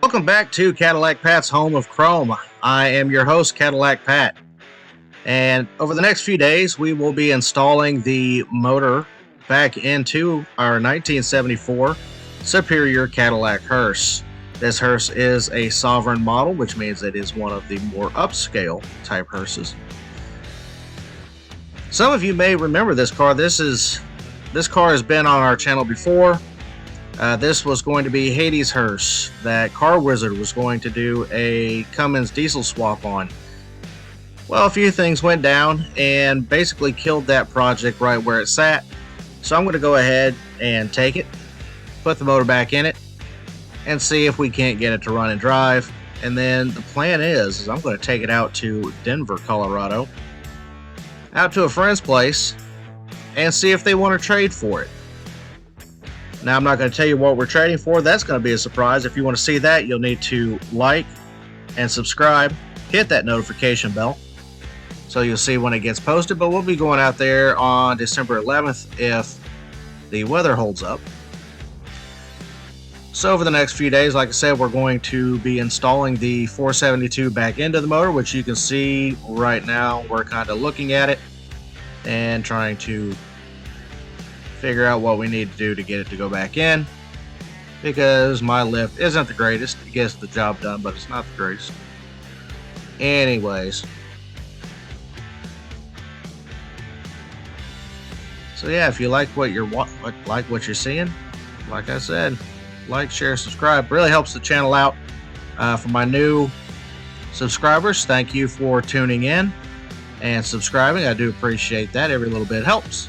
Welcome back to Cadillac Pat's home of chrome. I am your host, Cadillac Pat. And over the next few days, we will be installing the motor back into our 1974 Superior Cadillac Hearse. This hearse is a sovereign model, which means it is one of the more upscale type hearses. Some of you may remember this car. This car has been on our channel before. This was going to be Hades Hearse that Car Wizard was going to do a Cummins diesel swap on. Well, a few things went down and basically killed that project right where it sat. So I'm going to go ahead and take it, put the motor back in it, and see if we can't get it to run and drive. And then the plan is I'm going to take it out to Denver, Colorado, out to a friend's place, and see if they want to trade for it. Now, I'm not going to tell you what we're trading for. That's going to be a surprise. If you want to see that, you'll need to like and subscribe. Hit that notification bell so you'll see when it gets posted. But we'll be going out there on December 11th if the weather holds up. So over the next few days, like I said, we're going to be installing the 472 back into the motor, which you can see right now. We're kind of looking at it and trying to figure out what we need to do to get it to go back in, because my lift isn't the greatest. It gets the job done, but it's not the greatest. Anyways, so yeah, if you like what you're seeing, like I said, like, share, subscribe. Really helps the channel out. For my new subscribers, thank you for tuning in and subscribing. I do appreciate that. Every little bit helps.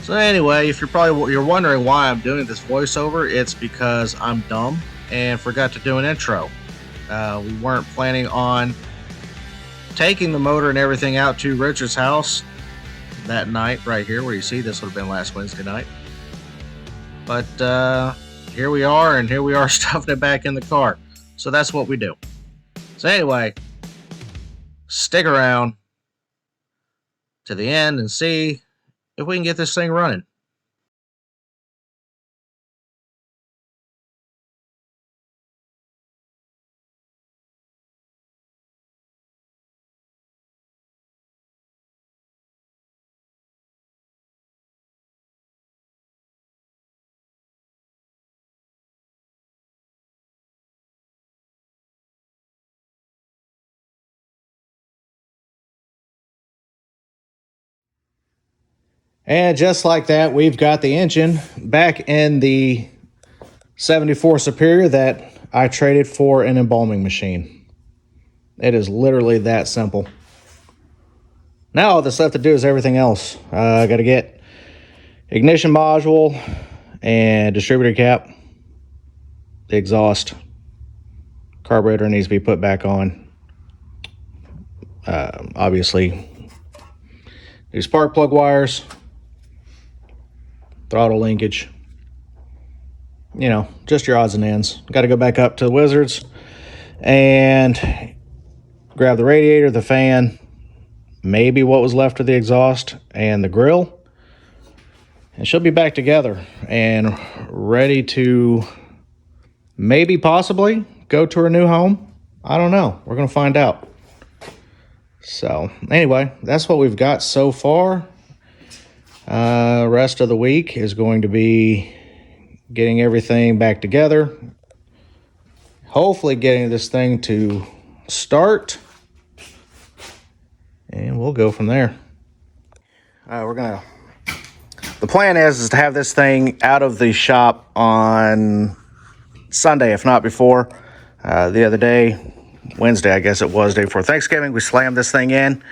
So anyway, if you're wondering why I'm doing this voiceover, it's because I'm dumb and forgot to do an intro. We weren't planning on taking the motor and everything out to Richard's house that night right here, where you see this would have been last Wednesday night. But here we are, and here we are stuffing it back in the car. So that's what we do. So anyway, stick around to the end and see if we can get this thing running. And just like that, we've got the engine back in the 74 Superior that I traded for an embalming machine. It is literally that simple. Now all that's left to do is everything else. I got to get ignition module and distributor cap. The exhaust carburetor needs to be put back on. Obviously, these spark plug wires, throttle linkage, you know, just your odds and ends. Got to go back up to the Wizards and grab the radiator, the fan, maybe what was left of the exhaust, and the grill, and she'll be back together and ready to maybe possibly go to her new home. I don't know. We're going to find out. So anyway, that's what we've got so far. Rest of the week is going to be getting everything back together, hopefully getting this thing to start, and we'll go from there. The plan is to have this thing out of the shop on Sunday, if not before. The other day, Wednesday, I guess it was, day before Thanksgiving, we slammed this thing in,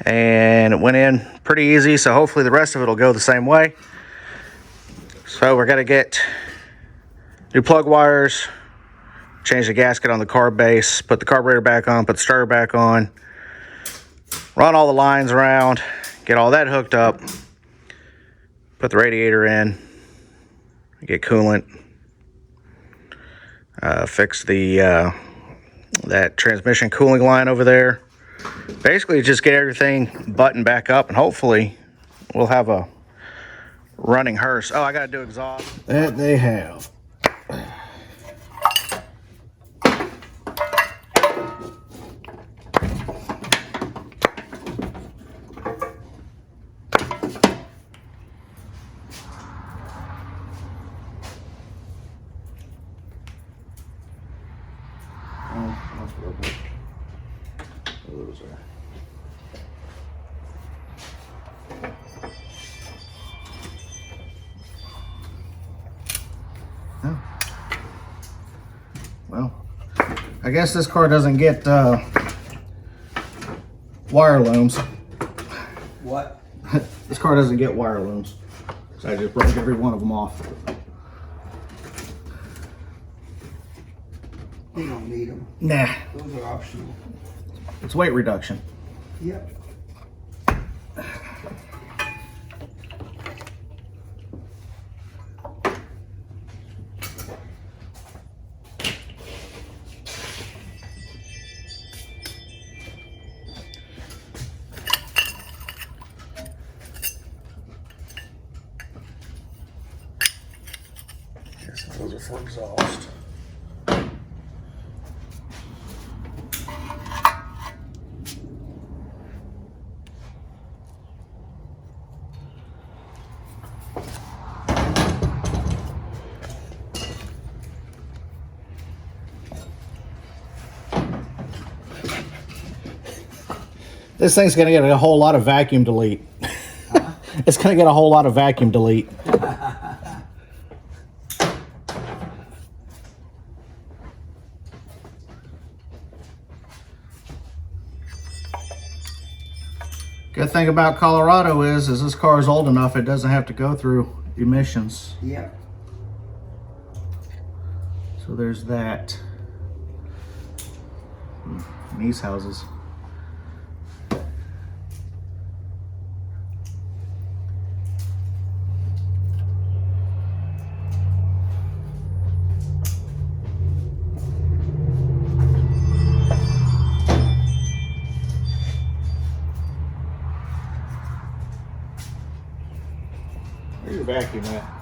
and it went in pretty easy, so hopefully the rest of it will go the same way. So we're going to get new plug wires, change the gasket on the carb base, put the carburetor back on, put the starter back on, run all the lines around, get all that hooked up, put the radiator in, get coolant, fix the that transmission cooling line over there. Basically just get everything buttoned back up, and hopefully we'll have a running hearse. Oh, I gotta do exhaust. That they have. Well, I guess this car doesn't get wire looms. What? This car doesn't get wire looms. So I just broke every one of them off. You don't need them. Nah. Those are optional. It's weight reduction. Yep. Those are for exhaust. This thing's gonna get a whole lot of vacuum delete. Huh? It's gonna get a whole lot of vacuum delete. Good thing about Colorado is this car is old enough, it doesn't have to go through emissions. Yep. So there's that. And these houses. Where's your vacuum at?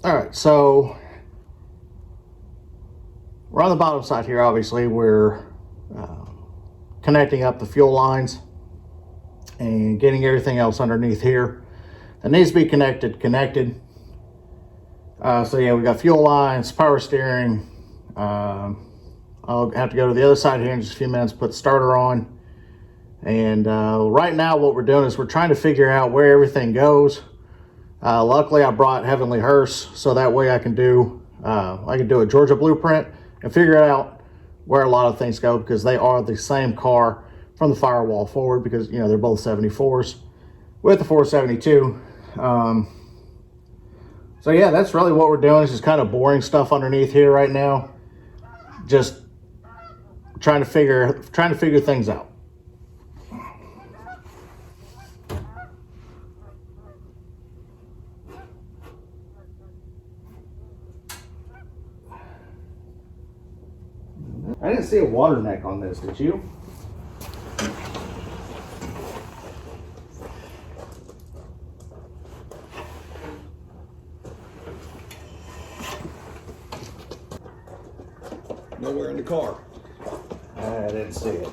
All right, so we're on the bottom side here. Obviously, we're connecting up the fuel lines and getting everything else underneath here that needs to be connected. So yeah, we got fuel lines, power steering. I'll have to go to the other side here in just a few minutes, put the starter on. And right now what we're doing is we're trying to figure out where everything goes. Luckily I brought Heavenly Hearse, so that way I can do a Georgia blueprint and figure out where a lot of things go, because they are the same car from the firewall forward, because you know they're both 74s with the 472. So yeah, that's really what we're doing. Is just kind of boring stuff underneath here right now. Just trying to figure things out. I didn't see a water neck on this, did you? Nowhere in the car. I didn't see it.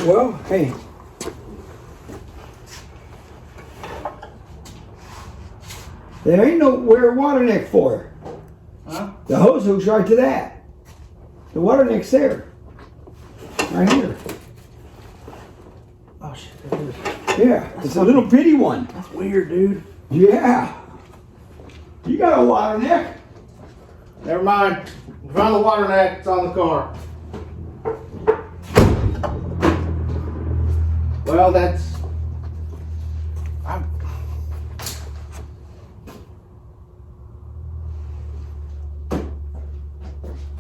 Well, hey. There ain't nowhere water neck for. Huh? The hose hook's right to that. The water neck's there. Right here. Oh shit, that is. Yeah, it's a little bitty one. That's weird, dude. Yeah. You got a water neck. Never mind. We found the water neck. It's on the car. Well, that's.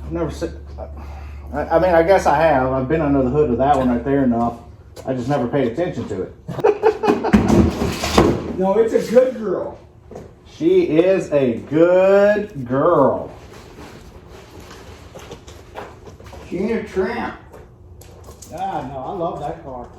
I've never seen. I mean, I guess I have. I've been under the hood of that one right there enough. I just never paid attention to it. No, it's a good girl. She is a good girl. She ain't a tramp. Ah, no, I love that car.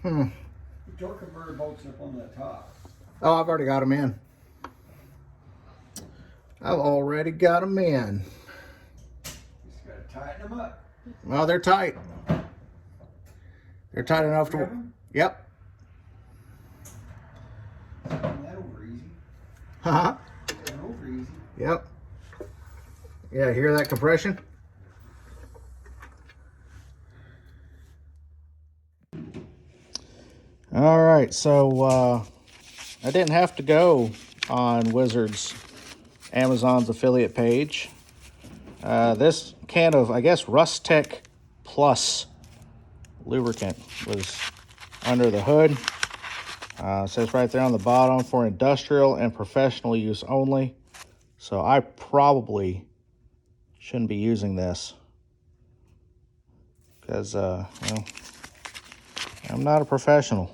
The torque converter bolts up on the top. Oh, I've already got them in. I've already got them in. Just gotta tighten them up. Well, they're tight. They're tight enough to. Yep. That over easy. Haha. That over easy. Yep. Yeah, hear that compression? All right, so I didn't have to go on Wizard's Amazon's affiliate page. This can of, I guess, Rust Tech Plus lubricant was under the hood. It says right there on the bottom, for industrial and professional use only. So I probably shouldn't be using this because, you know, I'm not a professional.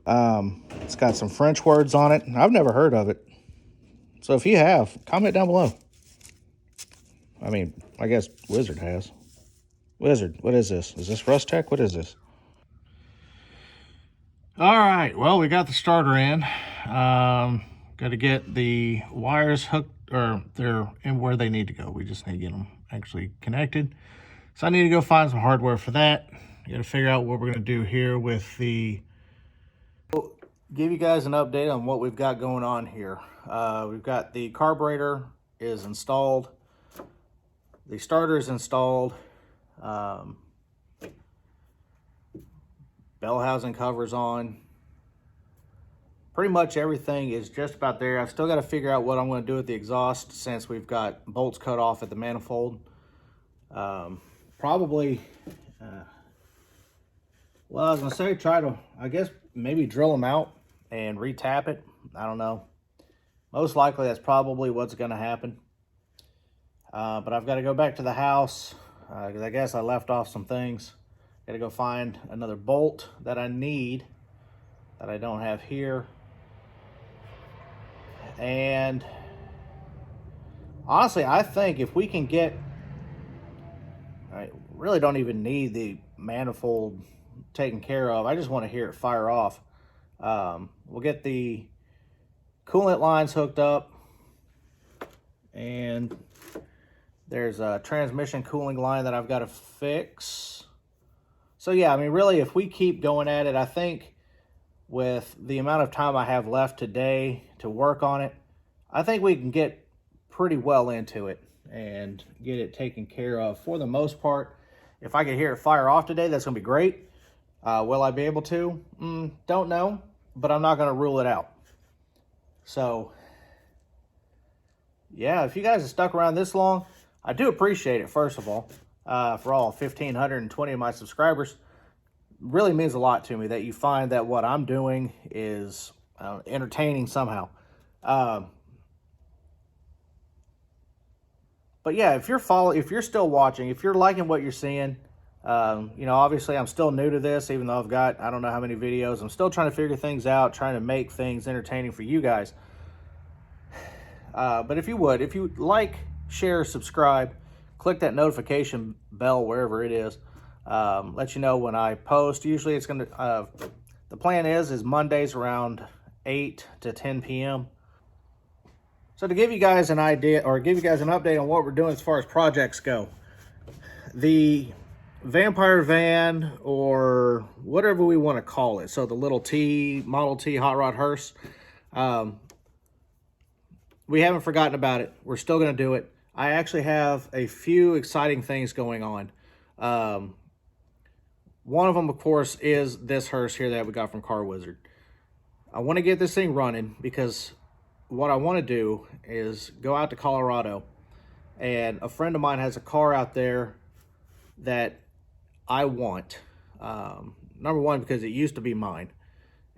It's got some French words on it. I've never heard of it. So if you have, comment down below. I mean, I guess Wizard has. Wizard, what is this? Is this Rust Tech? What is this? All right, well, we got the starter in. Got to get the wires hooked, or they're in where they need to go. We just need to get them actually connected. So I need to go find some hardware for that. Got to figure out what we're going to do here with the... Give you guys an update on what we've got going on here. We've got the carburetor is installed. The starter is installed. Bell housing covers on. Pretty much everything is just about there. I've still got to figure out what I'm going to do with the exhaust since we've got bolts cut off at the manifold. Probably, well, I was going to say try to, I guess, maybe drill them out and retap it. I don't know. Most likely that's probably what's going to happen. But I've got to go back to the house because I guess I left off some things. Got to go find another bolt that I need that I don't have here. And honestly, I think if we can get, I really don't even need the manifold taken care of. I just want to hear it fire off. We'll get the coolant lines hooked up, and there's a transmission cooling line that I've got to fix. So yeah, I mean, really, if we keep going at it, I think with the amount of time I have left today to work on it, I think we can get pretty well into it and get it taken care of for the most part. If I can hear it fire off today, that's going to be great. Will I be able to? Don't know, but I'm not going to rule it out. So, yeah, if you guys have stuck around this long, I do appreciate it, first of all, for all 1,520 of my subscribers. Really means a lot to me that you find that what I'm doing is entertaining somehow. But yeah, if you're still watching, if you're liking what you're seeing, you know, obviously I'm still new to this, even though I've got, I don't know how many videos. I'm still trying to figure things out, trying to make things entertaining for you guys. But if you like, share, subscribe, click that notification bell wherever it is. Let you know when I post. Usually it's going to, the plan is Mondays around 8 to 10 p.m. So to give you guys an idea, or give you guys an update on what we're doing as far as projects go, the Vampire van, or whatever we want to call it, so the little Model T Hot Rod Hearse, we haven't forgotten about it. We're still going to do it. I actually have a few exciting things going on. One of them, of course, is this hearse here that we got from Car Wizard. I want to get this thing running because what I want to do is go out to Colorado, and a friend of mine has a car out there that I want. Number one, because it used to be mine,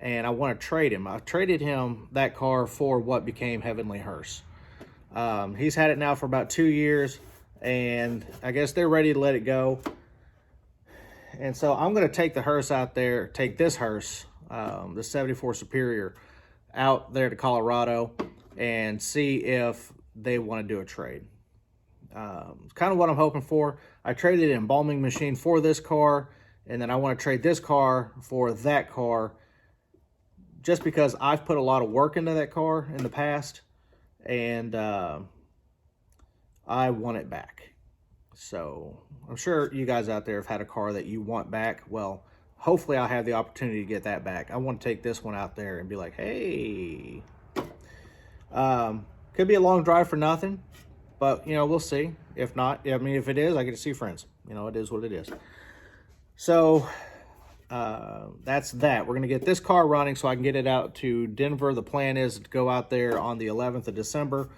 and I want to trade him. I've traded him that car for what became Heavenly Hearse. He's had it now for about 2 years, and I guess they're ready to let it go. And so I'm going to take the hearse out there, take this hearse, the 74 Superior, out there to Colorado and see if they want to do a trade. It's kind of what I'm hoping for. I traded an embalming machine for this car, And then I want to trade this car for that car just because I've put a lot of work into that car in the past, and I want it back. So I'm sure you guys out there have had a car that you want back. Well, hopefully I'll have the opportunity to get that back. I want to take this one out there and be like, hey, could be a long drive for nothing, but, you know, we'll see. If not, I mean, if it is, I get to see friends. You know, it is what it is. So that's that. We're going to get this car running so I can get it out to Denver. The plan is to go out there on the 11th of December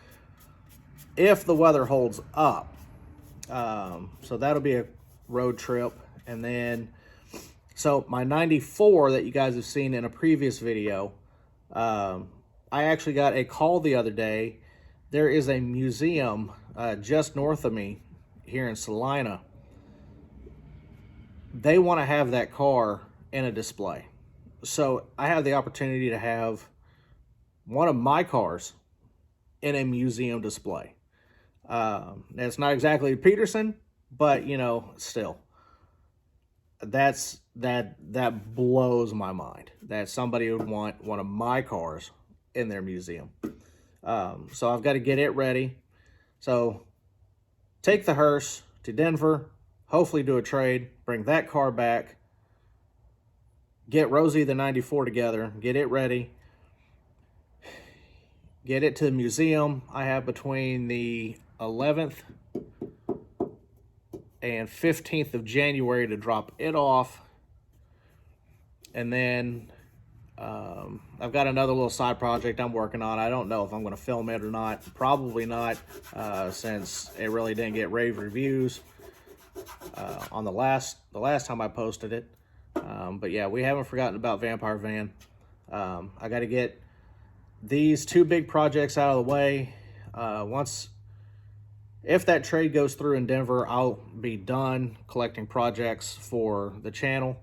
if the weather holds up. So that'll be a road trip. And then, so my 94 that you guys have seen in a previous video, I actually got a call the other day. There is a museum just north of me here in Salina. They want to have that car in a display. So I have the opportunity to have one of my cars in a museum display. It's not exactly Peterson, but, you know, still, that blows my mind that somebody would want one of my cars in their museum. So I've got to get it ready. So take the hearse to Denver, hopefully do a trade, bring that car back, get Rosie the 94 together, get it ready, get it to the museum. I have between the 11th and 15th of January to drop it off. And then I've got another little side project I'm working on. I don't know if I'm going to film it or not. Probably not, since it really didn't get rave reviews on the last time I posted it. But yeah, we haven't forgotten about Vampire Van. I got to get these two big projects out of the way. If that trade goes through in Denver, I'll be done collecting projects for the channel.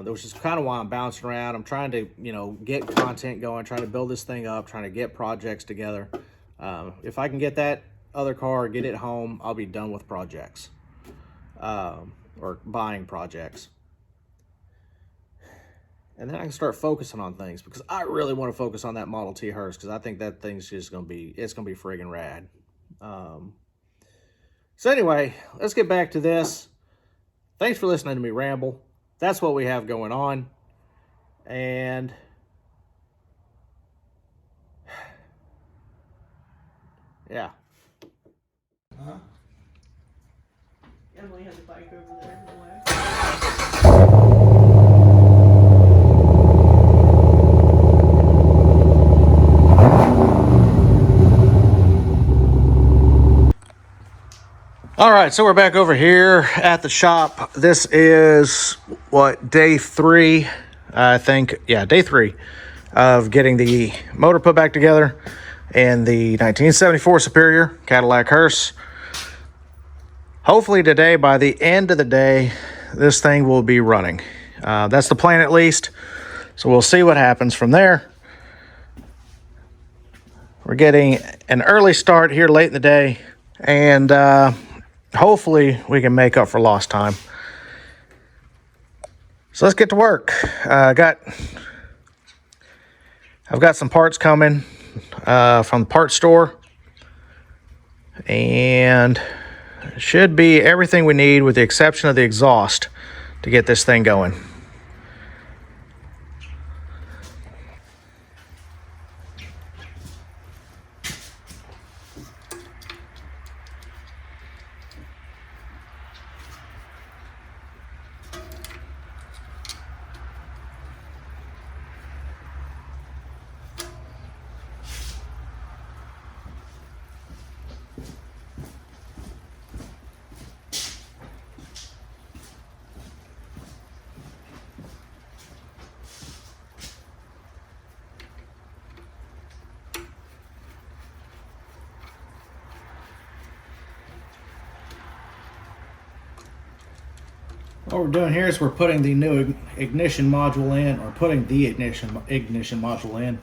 Which is kind of why I'm bouncing around. I'm trying to, you know, get content going, trying to build this thing up, trying to get projects together. If I can get that other car, get it home, I'll be done with projects, or buying projects. And then I can start focusing on things, because I really want to focus on that Model T hearse, because I think that thing's just going to be, it's going to be friggin' rad. So anyway, let's get back to this. Thanks for listening to me ramble. That's what we have going on. And yeah. Emily had the bike over there. All right, so we're back over here at the shop. This is what, day 3, I think. Yeah, day 3 of getting the motor put back together in the 1974 Superior Cadillac hearse. Hopefully today, by the end of the day, this thing will be running. That's the plan, at least. So we'll see what happens from there. We're getting an early start here late in the day, and hopefully we can make up for lost time. So let's get to work. I've got some parts coming from the parts store, and it should be everything we need with the exception of the exhaust to get this thing going. What we're doing here is we're putting the new ignition module in, or putting the ignition module in.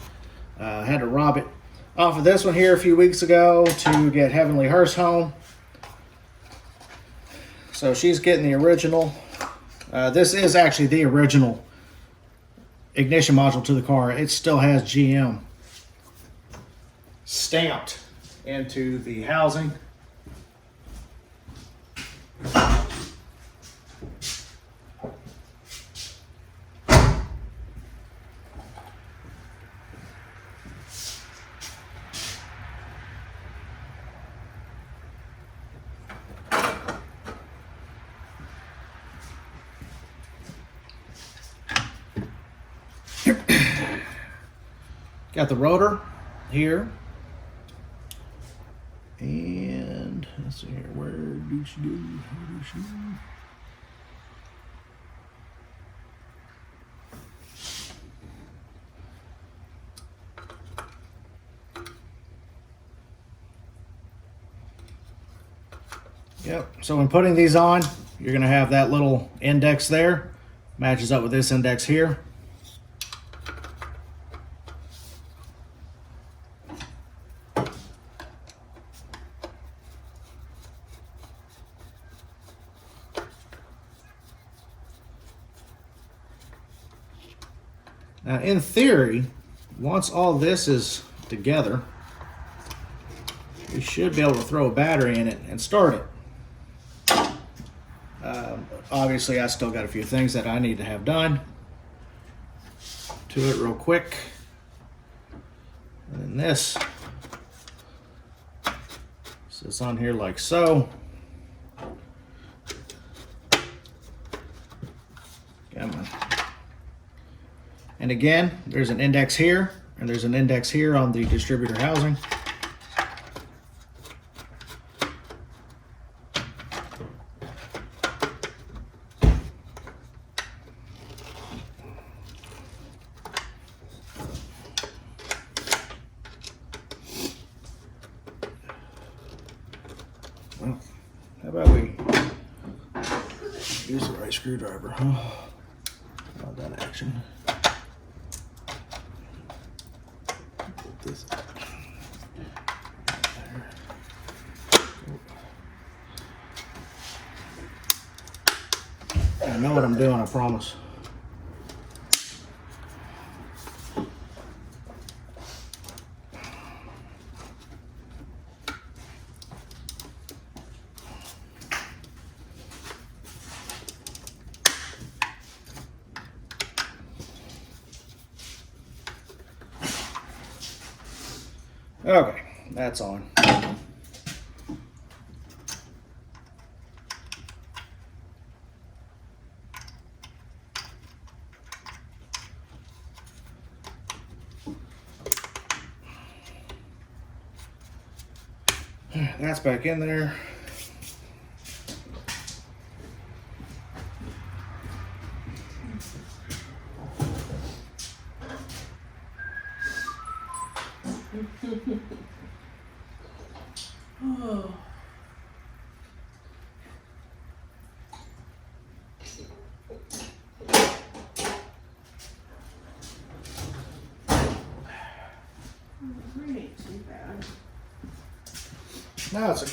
I had to rob it off of this one here a few weeks ago to get Heavenly Hearse home. So she's getting the original This is actually the original ignition module to the car. It still has GM stamped into the housing. Got the rotor here. And let's see here, where do she go? Where do she go? Yep, so when putting these on, you're gonna have that little index there, matches up with this index here. Now, in theory, once all this is together, you should be able to throw a battery in it and start it. Obviously, I still got a few things that I need to have done to it real quick. And then this sits on here like so. Come on. And again, there's an index here, and there's an index here on the distributor housing. Well, how about we use the right screwdriver, huh? Not that action. Put this there. I know what I'm doing, I promise. Okay, that's on. That's back in there. Oh. Rain ain't too bad. No, it's a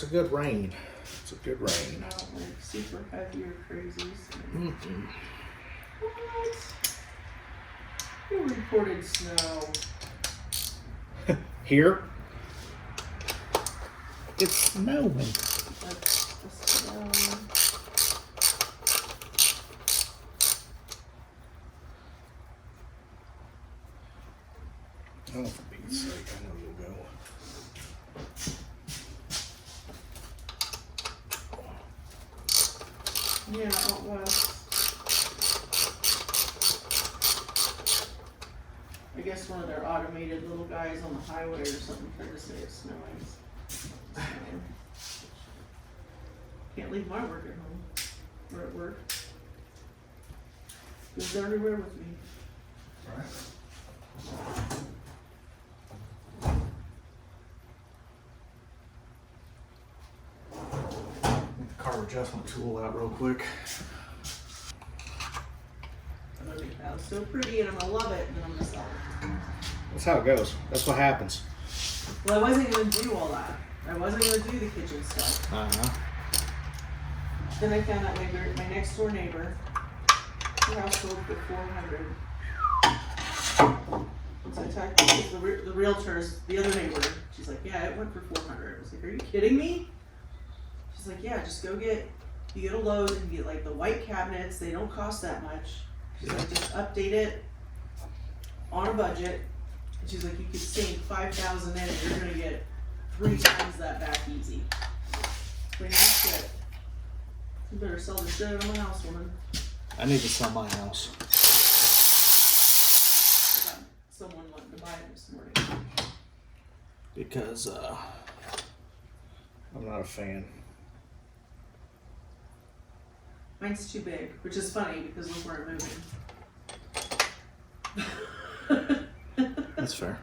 good rain. It's a good rain. Not like super heavy or crazy. So. Mm-mm. What? Who reported snow? Here, it's snowing. That's the snow. Oh, for Pete's sake, I know you'll go. Yeah, out west. I guess one of their automated little guys on the highway or something tried to say it's snowing. So, can't leave my work at home or at work. Goes everywhere with me. Right. Get the car adjustment tool out real quick. Look at that, it's so pretty and I'm gonna love it and then I'm gonna sell it. That's how it goes. That's what happens. Well, I wasn't gonna do all that. I wasn't gonna do the kitchen stuff. Uh-huh. Then I found out my next door neighbor, her house sold for $400. So I talked to the realtors, the other neighbor. She's like, yeah, it went for $400. I was like, are you kidding me? She's like, yeah, just you get a Lowe's and get like the white cabinets. They don't cost that much. She's like, just update it on a budget. And she's like, you could sink $5,000 in and you're gonna get 3 times that back easy. Like, no shit. You better sell the shit out of my house, woman. I need to sell my house. I got someone wanting to buy it this morning. Because I'm not a fan. Mine's too big, which is funny because look where I'm moving. That's fair.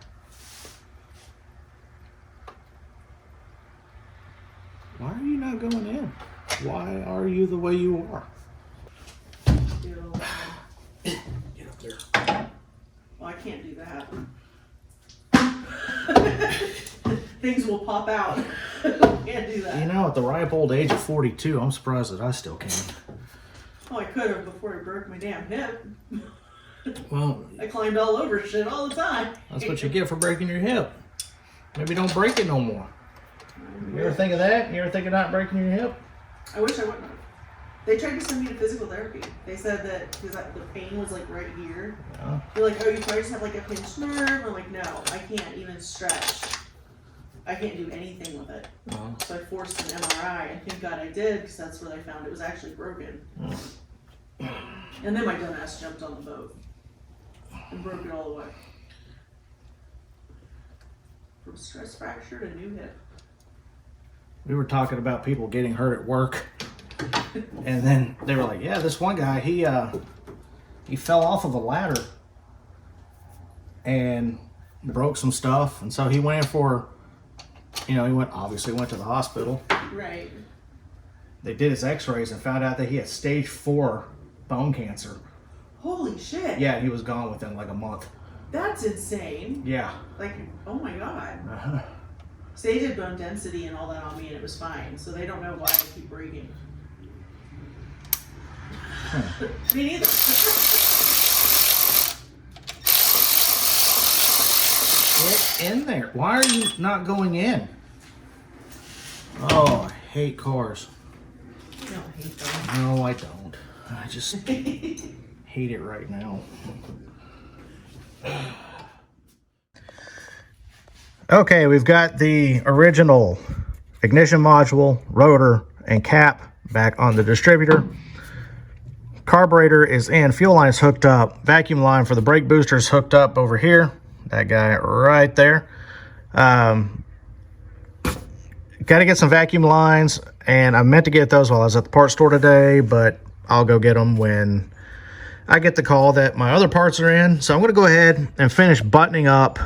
Why are you not going in? Why are you the way you are? Get up there. Well, I can't do that. Things will pop out. Can't do that. You know, at the ripe old age of 42, I'm surprised that I still can. Oh, I could have before I broke my damn hip. Well, I climbed all over shit all the time. that's what you get for breaking your hip. Maybe don't break it no more. You ever think of that? You ever think of not breaking your hip? I wish I wouldn't have. They tried to send me to physical therapy. They said that because the pain was like right here. Yeah. They're like, oh, you probably just have like a pinched nerve. I'm like, no, I can't even stretch. I can't do anything with it. Oh. So I forced an MRI, and thank God I did, because that's where they found it was actually broken. And then my dumbass jumped on the boat and broke it all the way. From stress fracture to new hip. We were talking about people getting hurt at work. And then they were like, yeah, this one guy, he fell off of a ladder and broke some stuff. And so he went in for, he obviously went to the hospital. Right. They did his x-rays and found out that he had stage 4 bone cancer. Holy shit. Yeah, he was gone within like a month. That's insane. Yeah. Like, oh my God. Uh-huh. So they did bone density and all that on me and it was fine. So they don't know why I keep breaking. Me neither. Get in there. Why are you not going in? Oh, I hate cars. I don't hate them. No, I don't. I just hate it right now. Okay, we've got the original ignition module, rotor, and cap back on the distributor. Carburetor is in, fuel line's hooked up, vacuum line for the brake booster's hooked up over here. That guy right there. Got to get some vacuum lines, and I meant to get those while I was at the parts store today, but I'll go get them when I get the call that my other parts are in. So I'm going to go ahead and finish buttoning up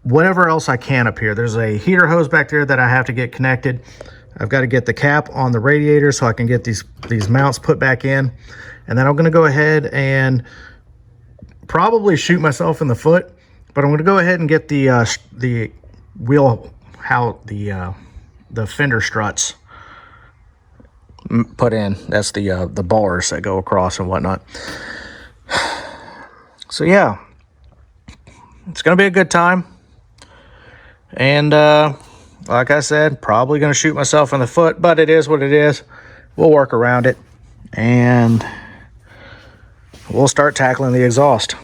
whatever else I can up here. There's a heater hose back there that I have to get connected. I've got to get the cap on the radiator so I can get these mounts put back in. And then I'm going to go ahead and probably shoot myself in the foot, but I'm going to go ahead and get the wheel, how the fender struts put in. That's the bars that go across and whatnot. So yeah, it's going to be a good time. And like I said, probably going to shoot myself in the foot, but it is what it is. We'll work around it, and we'll start tackling the exhaust.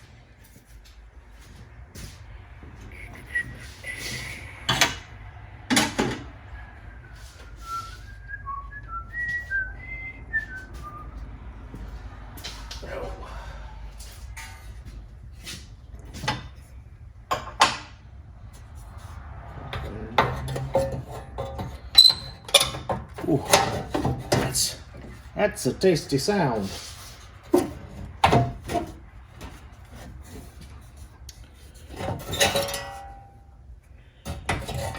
Ooh, that's a tasty sound.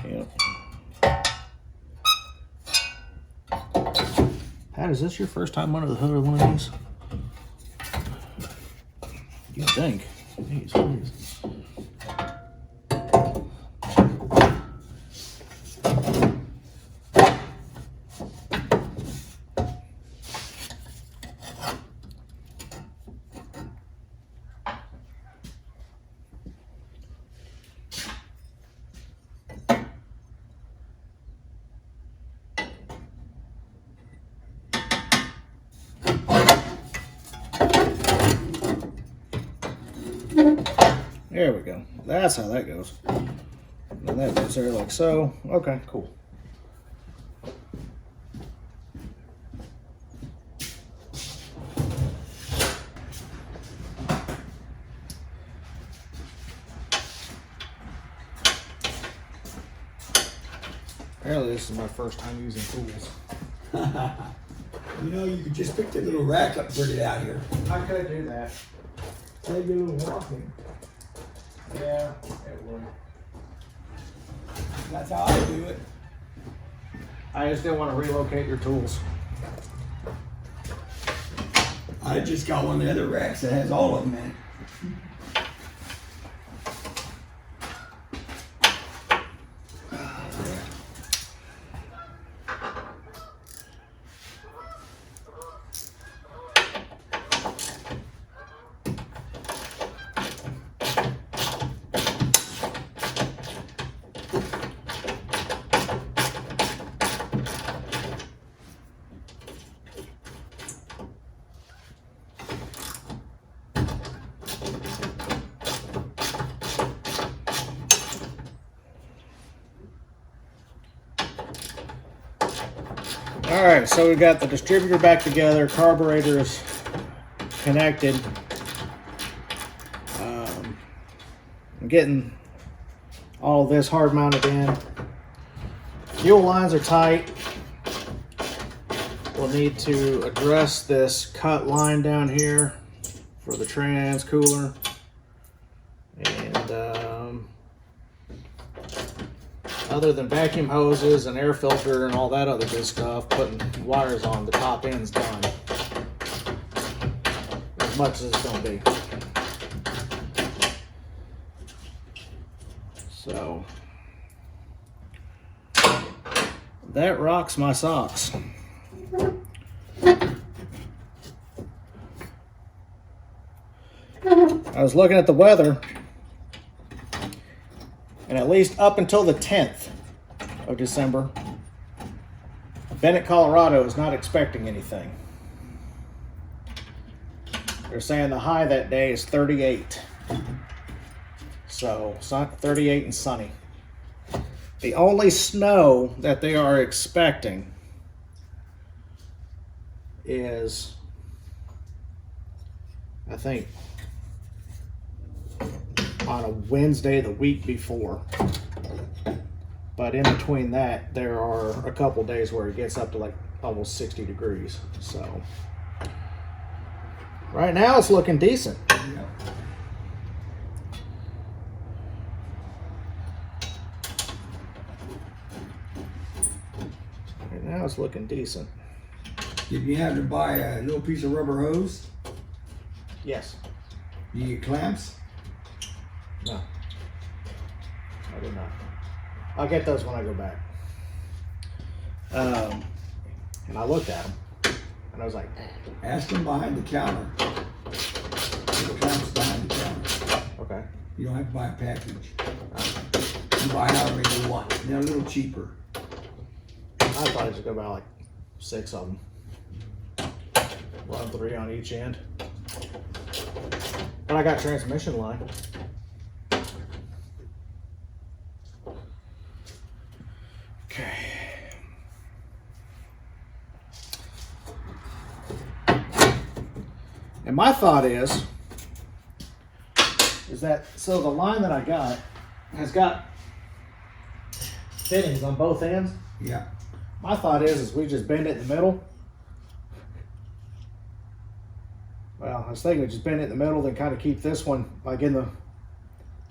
Yep. Pat, is this your first time under the hood of one of these? You think? Jeez, please. There we go. That's how that goes. And that goes there like so. Okay, cool. Apparently this is my first time using tools. You know, you could just pick the little rack up and bring it out here. I could do that. Save you a little walking. Yeah, it would. That's how I do it. I just didn't want to relocate your tools. I just got one of the other racks that has all of them in it. Alright, so we got the distributor back together, carburetor is connected. I'm getting all of this hard mounted in. Fuel lines are tight. We'll need to address this cut line down here for the trans cooler. And other than vacuum hoses and air filter and all that other good stuff, putting wires on the top end's done. As much as it's gonna be. So that rocks my socks. I was looking at the weather, and at least up until the 10th of December, Bennett, Colorado is not expecting anything. They're saying the high that day is 38. So, 38 and sunny. The only snow that they are expecting is, I think, on a Wednesday the week before. But in between that, there are a couple days where it gets up to like almost 60 degrees. So right now it's looking decent. Yeah. Right now it's looking decent. Did you have to buy a little piece of rubber hose? Yes. You get clamps? No. I did not. I'll get those when I go back. And I looked at them, and I was like, Ask them behind the counter. The clamps behind the counter. okay. You don't have to buy a package. You buy however many you want. They're a little cheaper. I thought I should go buy like 6 of them. Run 3 on each end. But I got transmission line. Okay. And my thought is that, so the line that I got has got fittings on both ends. Yeah. My thought is we just bend it in the middle. Well, I was thinking just bend it in the middle, then kind of keep this one like in the,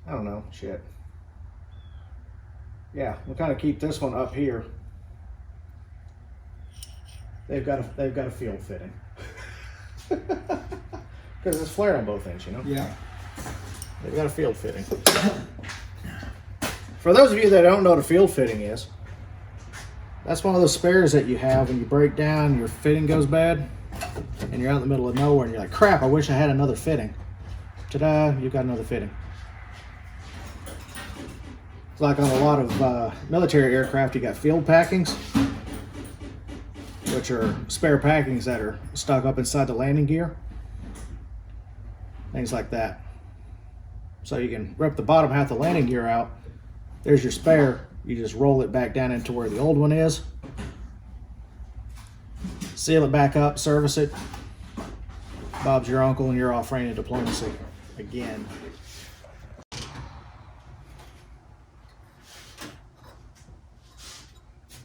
I don't know, shit. Yeah, we'll kind of keep this one up here. They've got a field fitting. Because it's flare on both ends, you know? Yeah. They've got a field fitting. For those of you that don't know what a field fitting is, that's one of those spares that you have when you break down, your fitting goes bad, and you're out in the middle of nowhere, and you're like, crap, I wish I had another fitting. Ta-da, you got another fitting. It's like on a lot of military aircraft, you got field packings, which are spare packings that are stuck up inside the landing gear. Things like that. So you can rip the bottom half of the landing gear out. There's your spare. You just roll it back down into where the old one is. Seal it back up, service it. Bob's your uncle and you're off reigning diplomacy again.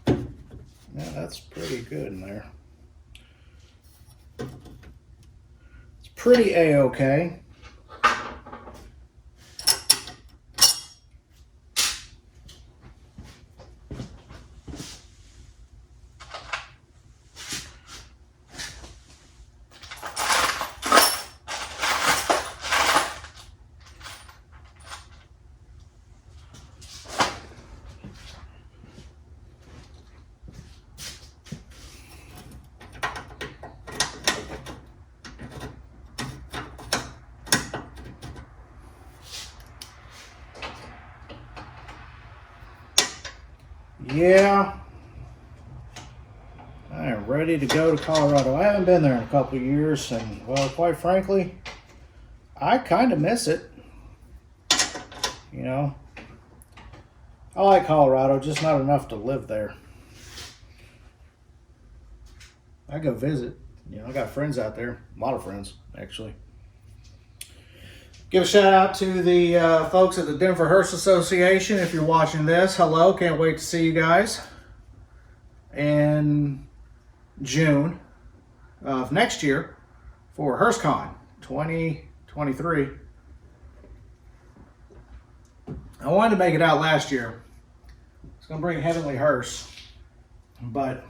Yeah, that's pretty good in there. It's pretty A-okay. Yeah, I am ready to go to Colorado. I haven't been there in a couple of years, and well, quite frankly, I kind of miss it. You know, I like Colorado, just not enough to live there. I go visit. You know, I got friends out there, a lot of friends actually. Give a shout out to the folks at the Denver Hearse Association. If you're watching this, hello. Can't wait to see you guys in June of next year for HearseCon 2023. I wanted to make it out last year. It's going to bring Heavenly Hearse, but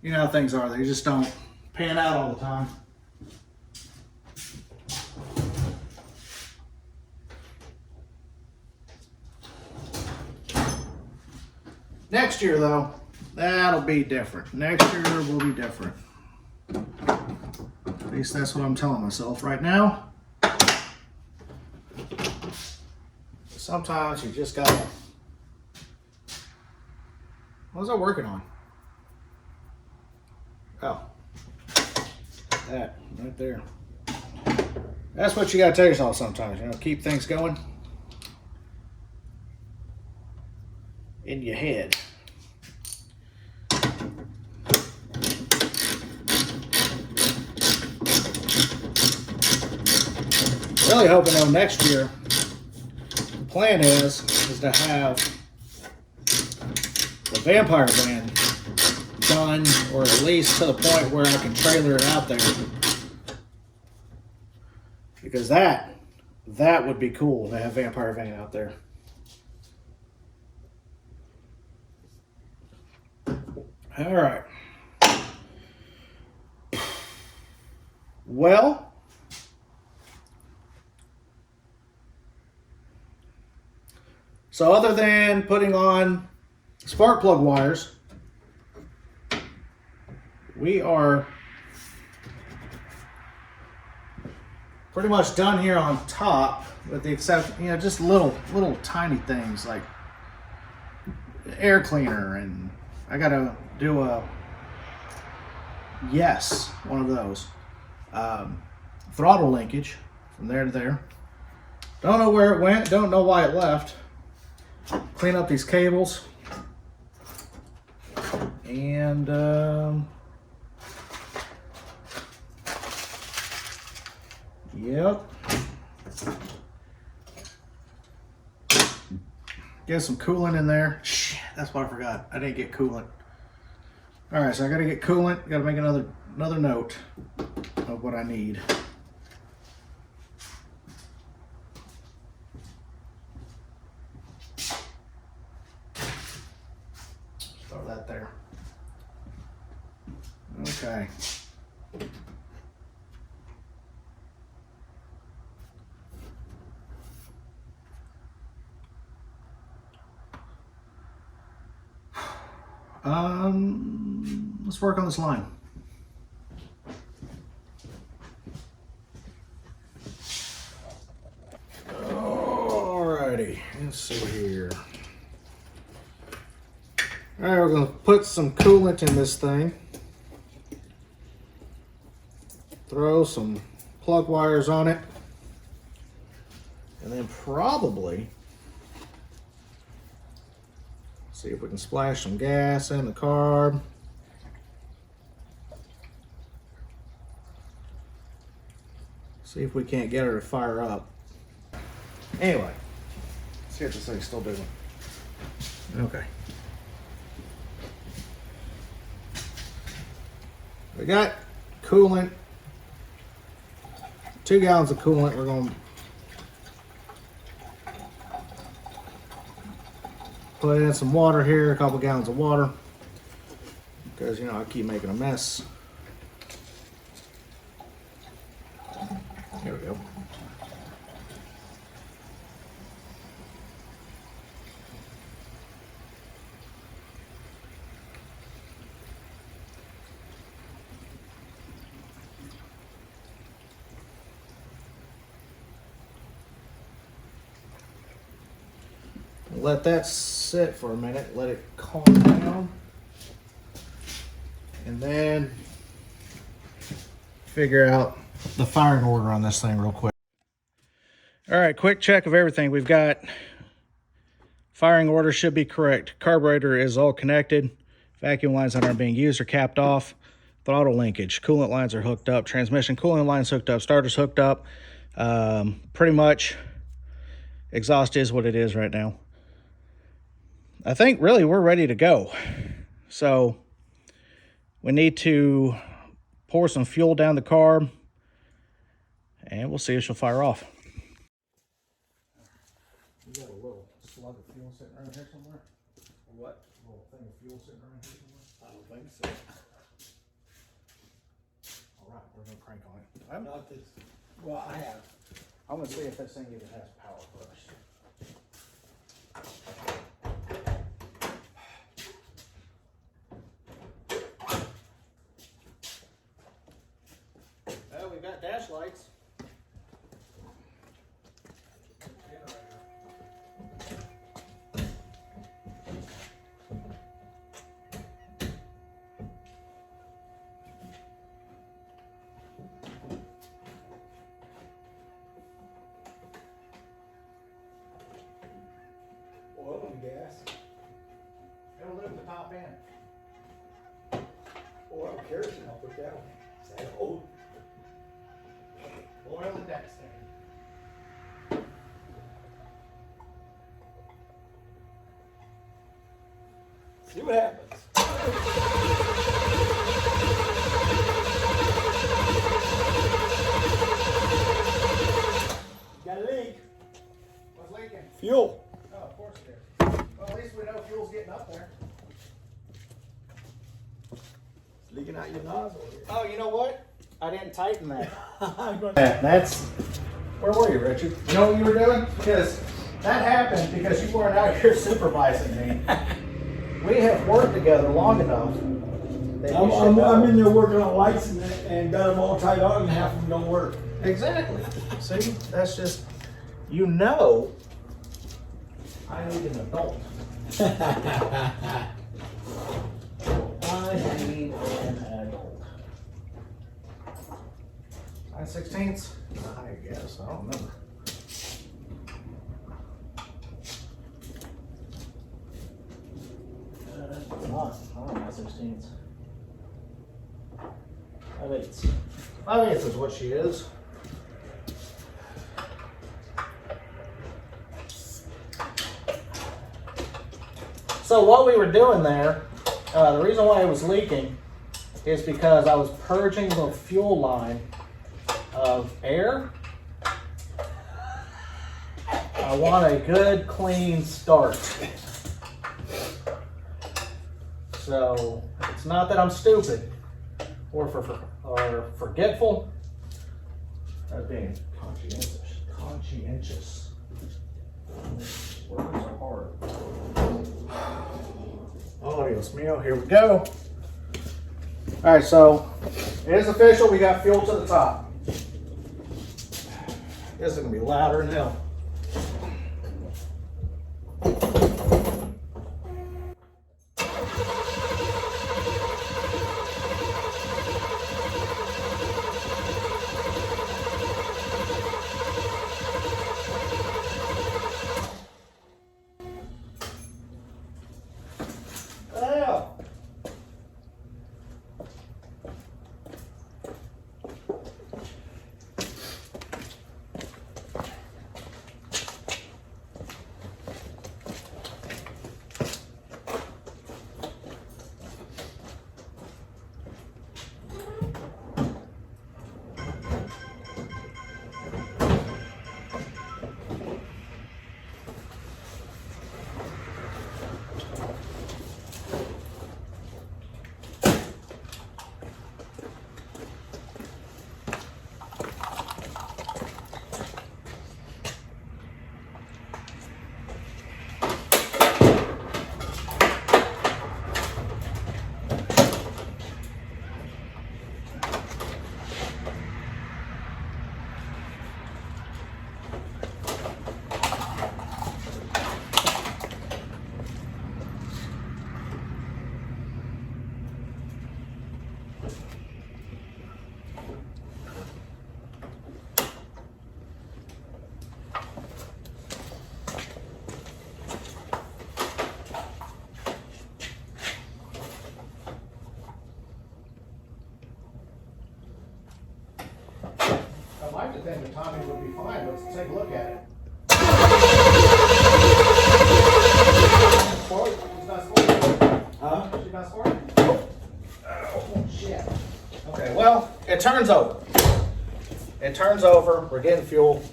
you know how things are. They just don't pan out all the time. Next year, though, that'll be different. Next year will be different. At least that's what I'm telling myself right now. Sometimes you just gotta... What was I working on? Oh. That, right there. That's what you gotta tell yourself sometimes, you know, keep things going in your head. Really hoping though next year, the plan is to have the Vampire van done, or at least to the point where I can trailer it out there. Because that would be cool to have Vampire van out there. All right. Well, so other than putting on spark plug wires, we are pretty much done here on top, with the exception, you know, just little tiny things like air cleaner, and I gotta do one of those. Throttle linkage from there to there. Don't know where it went, don't know why it left. Clean up these cables. And yep. Get some coolant in there. Shit, that's what I forgot. I didn't get coolant. All right, so I gotta get coolant. Gotta make another note of what I need. Throw that there. Okay. Let's work on this line. Alrighty, let's see here. Alright, we're gonna put some coolant in this thing. Throw some plug wires on it. And then probably see if we can splash some gas in the carb. See if we can't get her to fire up. Anyway, let's see if this thing's still doing. Okay. We got coolant, 2 gallons of coolant. We're going to put in some water here, a couple gallons of water, because you know I keep making a mess. Here we go. Let that sit for a minute, let it calm down, and then figure out the firing order on this thing real quick. All right, quick check of everything. We've got firing order should be correct. Carburetor is all connected. Vacuum lines that aren't being used are capped off. Throttle linkage, coolant lines are hooked up. Transmission coolant lines hooked up. Starter's hooked up. Pretty much exhaust is what it is right now. I think really we're ready to go. So we need to pour some fuel down the carb and we'll see if she'll fire off. You got a little slug of fuel sitting around here somewhere? What? A little thing of fuel sitting around here somewhere? I don't think so. All right, we're gonna crank on it. Not this. Well, I have. I'm gonna see if this thing even has power first. Well, we've got dash lights. Oil and gas. It'll lift the top end. Oil, kerosene, I'll put that one. Is that old? Oil and deck stand. See what happens. Got a leak. What's leaking? Fuel. Oh, of course it is. Well, at least we know fuel's getting up there. It's leaking out your nozzle here. Oh, you know what? I didn't tighten that. I'm gonna- That's, where were you, Richard? You know what you were doing? Because that happened because you weren't out here supervising me. We have worked together long enough that you should know. I'm in there working on lights and got them all tied on and half of them don't work. Exactly. See, that's just, you know, I need an adult. I need an adult. 9/16? I guess, I don't remember. Not 9/16. 5/8. 5/8 is what she is. So what we were doing there, the reason why it was leaking is because I was purging the fuel line of air. I want a good clean start. So it's not that I'm stupid or forgetful. I'm being conscientious. Conscientious. Words are hard. Oh, Dios mío, here we go. All right, so it is official. We got fuel to the top. This is gonna be louder than hell. I'd like to think the timing would be fine. Let's take a look at it. She's not scoring. Huh? She's not scoring? Oh, shit. Okay, well, it turns over. It turns over. We're getting fuel.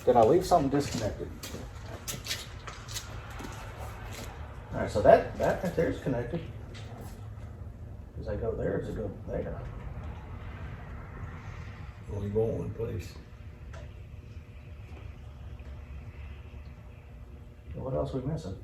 Did I leave something disconnected? All right, so that right there is connected. Does that go there or does it go there? Only go one place. What else are we missing?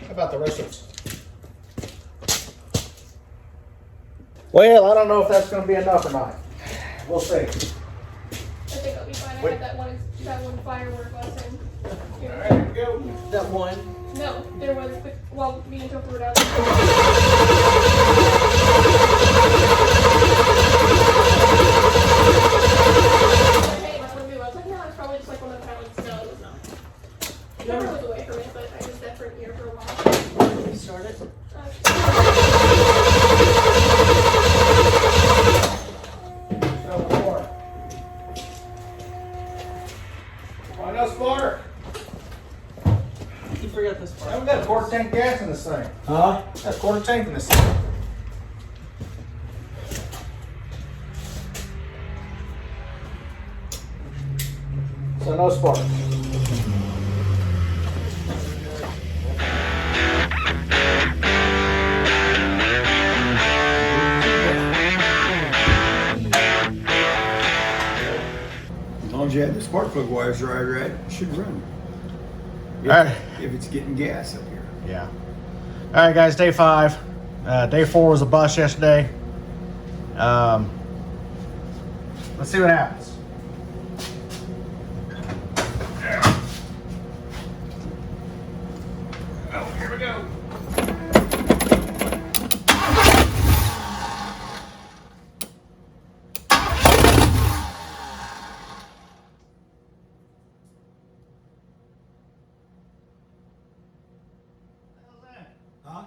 How about the rest of us? Well, I don't know if that's going to be enough or not. We'll see. I think I'll be fine. I had that one firework last time. All right, here we go. That one. No, there was, but well, me and Topher were down there. Hey, that's what it was. I was like, yeah, it's probably just like one of the pallets. No, it was not. Topher was away from it, but I was there for a year for a while. Restart it. Why no spark? You forgot this I part. haven't got a quarter tank gas in this thing. Huh? Got a quarter tank in this thing. So no spark. As long as you have the spark plug wires right, it should run. If, Alright. if it's getting gas up here. Yeah. All right, guys. Day 5. Day 4 was a bust yesterday. Let's see what happens. Oh, here we go. Huh?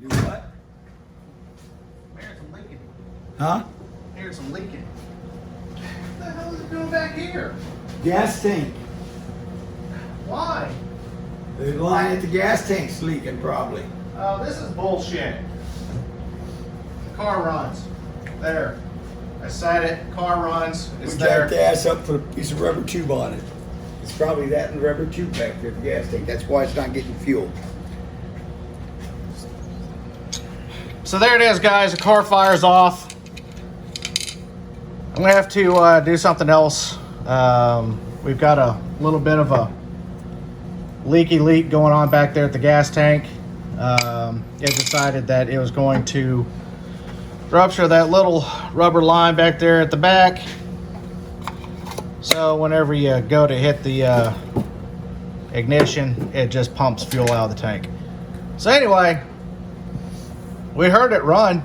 Do what? Here's some leaking. Huh? Here's some leaking. What the hell is it doing back here? Gas tank. Why? The line at the gas tank's leaking probably. Oh, this is bullshit. The car runs. There. I set it. Car runs. It's We there. jacked the ass up, put a piece of rubber tube on it. It's probably that and rubber tube back there at the gas tank. That's why it's not getting fuel. So there it is, guys. The car fires off. I'm gonna have to do something else. We've got a little bit of a leaky leak going on back there at the gas tank. It decided that it was going to rupture that little rubber line back there at the back. So whenever you go to hit the ignition, it just pumps fuel out of the tank. So anyway, we heard it run,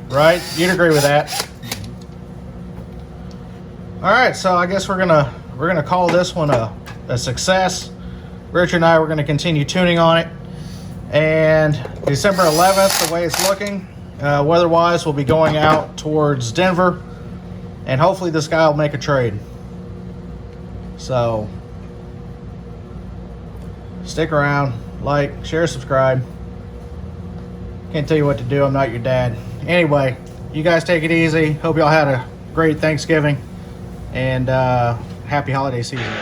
right? You'd agree with that. All right, so I guess we're gonna call this one a success. Richard and I were gonna continue tuning on it, and December 11th, the way it's looking, weather-wise, we'll be going out towards Denver, and hopefully this guy will make a trade. So stick around, like, share, subscribe. Can't tell you what to do. I'm not your dad. Anyway, you guys take it easy. Hope y'all had a great Thanksgiving and happy holiday season.